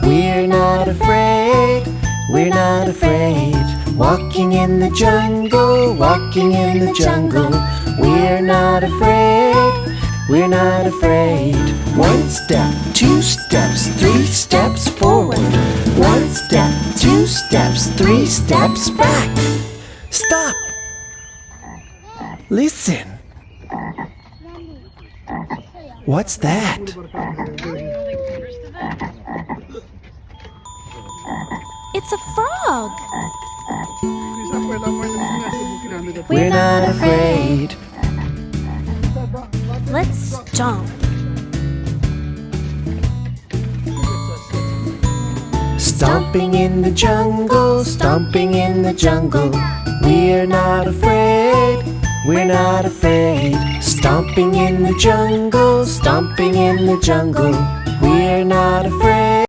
We're not afraid, we're not afraid. Walking in the jungle, walking in the jungle. We're not afraid, we're not afraid. One step, two steps, three steps forward. One step, two steps, three steps back. Stop! Listen. What's that? It's a frog. We're not afraid. Let's jump. Stomping in the jungle, stomping in the jungle. We're not afraid, we're not afraid. Stomping in the jungle, stomping in the jungle. We're not afraid.